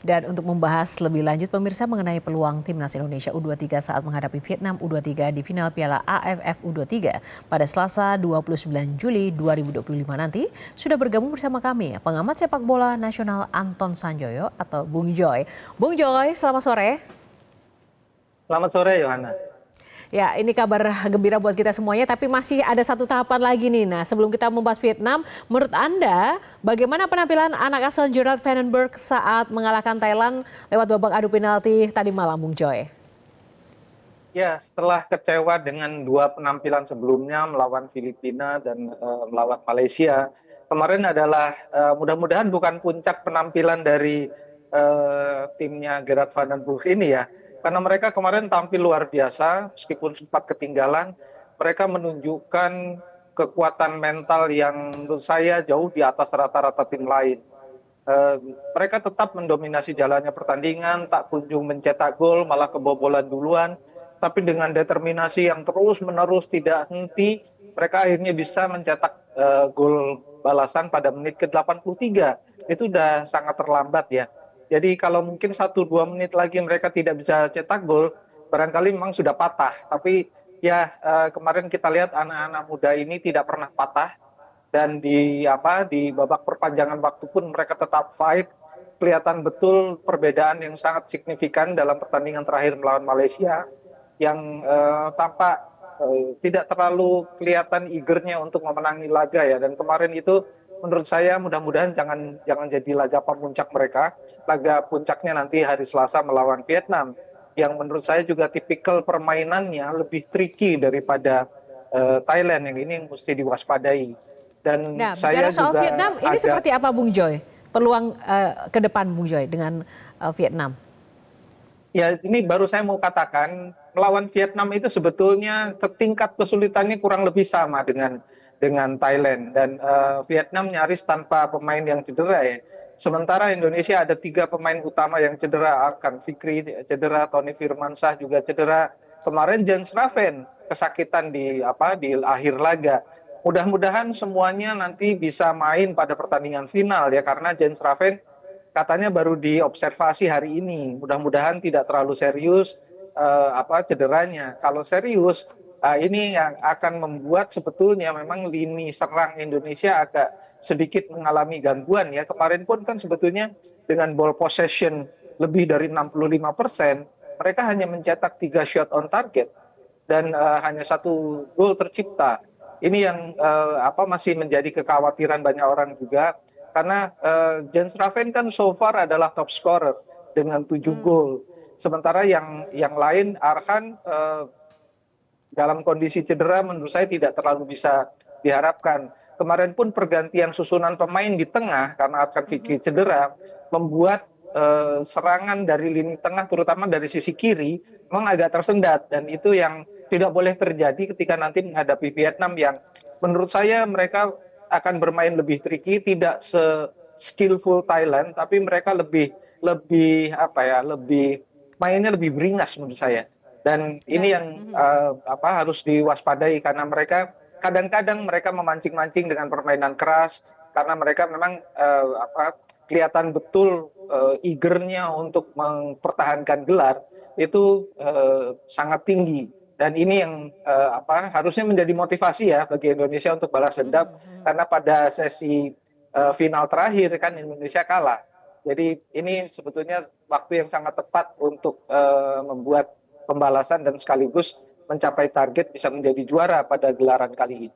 Dan untuk membahas lebih lanjut pemirsa mengenai peluang timnas Indonesia U23 saat menghadapi Vietnam U23 di final Piala AFF U23 pada Selasa 29 Juli 2025 nanti, sudah bergabung bersama kami pengamat sepak bola nasional Anton Sanjoyo atau Bung Joy. Bung Joy, selamat sore. Selamat sore, Yohana. Ya, ini kabar gembira buat kita semuanya, tapi masih ada satu tahapan lagi nih. Nah, sebelum kita membahas Vietnam, menurut Anda bagaimana penampilan anak asuh Gerard Vandenberg saat mengalahkan Thailand lewat babak adu penalti tadi malam, Bung Joy? Ya, setelah kecewa dengan dua penampilan sebelumnya melawan Filipina dan melawan Malaysia, kemarin adalah mudah-mudahan bukan puncak penampilan dari timnya Gerard Vandenberg ini ya. Karena mereka kemarin tampil luar biasa, meskipun sempat ketinggalan, mereka menunjukkan kekuatan mental yang menurut saya jauh di atas rata-rata tim lain. Eh, Mereka tetap mendominasi jalannya pertandingan, tak kunjung mencetak gol, malah kebobolan duluan. Tapi dengan determinasi yang terus-menerus tidak henti, mereka akhirnya bisa mencetak gol balasan pada menit ke-83. Itu udah sangat terlambat ya. Jadi kalau mungkin 1-2 menit lagi mereka tidak bisa cetak gol, barangkali memang sudah patah. Tapi ya kemarin kita lihat anak-anak muda ini tidak pernah patah dan di babak perpanjangan waktu pun mereka tetap fight. Kelihatan betul perbedaan yang sangat signifikan dalam pertandingan terakhir melawan Malaysia yang tampak tidak terlalu kelihatan eagernya untuk memenangi laga ya. Dan kemarin itu menurut saya mudah-mudahan jangan jangan jadi laga pemuncak mereka. Laga puncaknya nanti hari Selasa melawan Vietnam yang menurut saya juga tipikal permainannya lebih tricky daripada Thailand yang ini mesti diwaspadai. Dan Nah, bicara saya soal juga Vietnam, ini agak seperti apa Bung Joy? Peluang ke depan Bung Joy dengan Vietnam? ya ini baru saya mau katakan melawan Vietnam itu sebetulnya tingkat kesulitannya kurang lebih sama dengan Thailand dan Vietnam nyaris tanpa pemain yang cedera ya. Sementara Indonesia ada 3 pemain utama yang cedera, Arkan Fikri cedera, Tony Firmansyah juga cedera. Kemarin Jens Raven kesakitan di akhir laga. Mudah-mudahan semuanya nanti bisa main pada pertandingan final ya karena Jens Raven katanya baru diobservasi hari ini. Mudah-mudahan tidak terlalu serius cederanya. Kalau serius, ini yang akan membuat sebetulnya memang lini serang Indonesia agak sedikit mengalami gangguan ya. Kemarin pun kan sebetulnya dengan ball possession lebih dari 65%, mereka hanya mencetak 3 shot on target dan hanya 1 gol tercipta. Ini yang masih menjadi kekhawatiran banyak orang juga karena Jens Raven kan so far adalah top scorer dengan 7 gol. Sementara yang lain Arhan dalam kondisi cedera menurut saya tidak terlalu bisa diharapkan. Kemarin pun pergantian susunan pemain di tengah karena Arhan Fikri cedera membuat serangan dari lini tengah terutama dari sisi kiri memang agak tersendat dan itu yang tidak boleh terjadi ketika nanti menghadapi Vietnam yang menurut saya mereka akan bermain lebih tricky, tidak se-skillful Thailand, tapi mereka lebih lebih lebih mainnya lebih beringas menurut saya. Dan ini Dan yang harus diwaspadai karena mereka kadang-kadang mereka memancing-mancing dengan permainan keras karena mereka memang kelihatan betul eagernya untuk mempertahankan gelar itu sangat tinggi dan ini yang harusnya menjadi motivasi ya bagi Indonesia untuk balas dendam karena pada sesi final terakhir kan Indonesia kalah. Jadi ini sebetulnya waktu yang sangat tepat untuk membuat pembalasan dan sekaligus mencapai target bisa menjadi juara pada gelaran kali ini.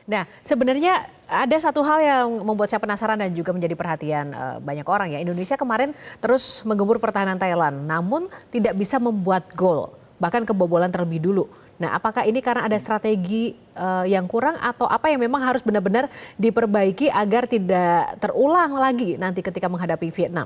Nah, sebenarnya ada satu hal yang membuat saya penasaran dan juga menjadi perhatian banyak orang ya. Indonesia kemarin terus menggempur pertahanan Thailand, namun tidak bisa membuat gol, bahkan kebobolan terlebih dulu. Nah, apakah ini karena ada strategi yang kurang atau apa yang memang harus benar-benar diperbaiki agar tidak terulang lagi nanti ketika menghadapi Vietnam?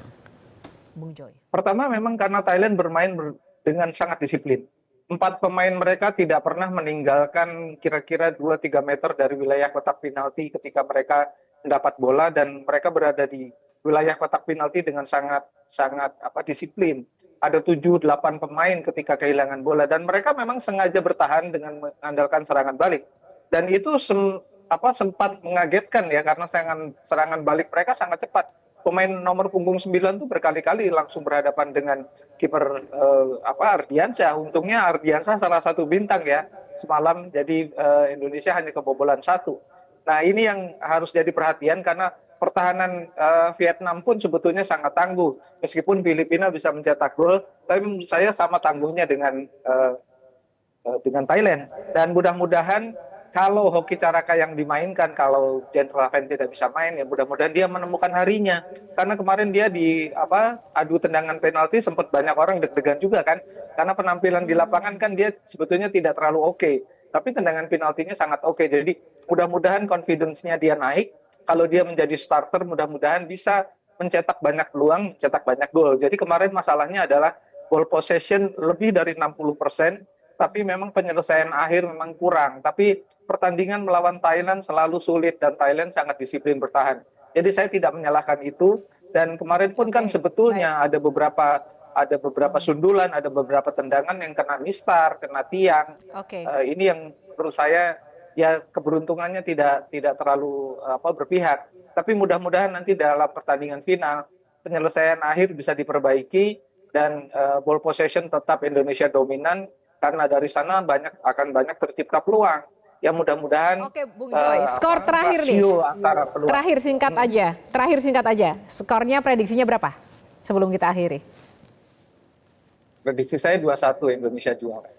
Bung Joy. Pertama memang karena Thailand bermain dengan sangat disiplin. 4 pemain mereka tidak pernah meninggalkan kira-kira 2-3 meter dari wilayah kotak penalti ketika mereka mendapat bola dan mereka berada di wilayah kotak penalti dengan sangat sangat disiplin. Ada 7-8 pemain ketika kehilangan bola dan mereka memang sengaja bertahan dengan mengandalkan serangan balik. Dan itu sempat mengagetkan ya karena serangan balik mereka sangat cepat. pemain nomor punggung 9 tuh berkali-kali langsung berhadapan dengan kiper Ardiansyah. Untungnya Ardiansyah salah satu bintang ya semalam, jadi Indonesia hanya kebobolan 1. Nah ini yang harus jadi perhatian karena pertahanan Vietnam pun sebetulnya sangat tangguh. Meskipun Filipina bisa mencetak gol, tapi menurut saya sama tangguhnya dengan Thailand. Dan mudah-mudahan kalau Hoki Caraka yang dimainkan, kalau Jendral Raven tidak bisa main, ya mudah-mudahan dia menemukan harinya. Karena kemarin dia di adu tendangan penalti sempat banyak orang deg-degan juga kan. Karena penampilan di lapangan kan dia sebetulnya tidak terlalu oke. Tapi tendangan penaltinya sangat oke. Jadi mudah-mudahan confidence-nya dia naik. Kalau dia menjadi starter, mudah-mudahan bisa mencetak banyak peluang, mencetak banyak gol. Jadi kemarin masalahnya adalah ball possession lebih dari 60%, tapi memang penyelesaian akhir memang kurang. Tapi pertandingan melawan Thailand selalu sulit dan Thailand sangat disiplin bertahan. Jadi saya tidak menyalahkan itu. Dan kemarin pun kan sebetulnya ada beberapa sundulan, ada beberapa tendangan yang kena mistar, kena tiang. Ini yang menurut saya ya keberuntungannya tidak terlalu berpihak. Tapi mudah-mudahan nanti dalam pertandingan final penyelesaian akhir bisa diperbaiki dan ball possession tetap Indonesia dominan. Karena dari sana akan banyak tercipta peluang. Ya mudah-mudahan. Oke, Bung Joy, skor terakhir nih. Terakhir singkat aja. Skornya prediksinya berapa? Sebelum kita akhiri. Prediksi saya 2-1 Indonesia juara.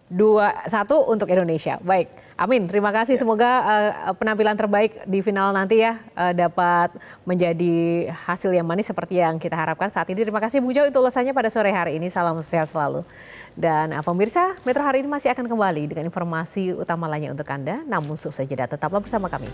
2-1 untuk Indonesia. Baik, amin. Terima kasih. Semoga penampilan terbaik di final nanti ya dapat menjadi hasil yang manis seperti yang kita harapkan saat ini. Terima kasih Bung Joy untuk ulasannya pada sore hari ini. Salam sehat selalu. Dan pemirsa, Metro hari ini masih akan kembali dengan informasi utama lainnya untuk Anda. Namun usai jeda, tetaplah bersama kami.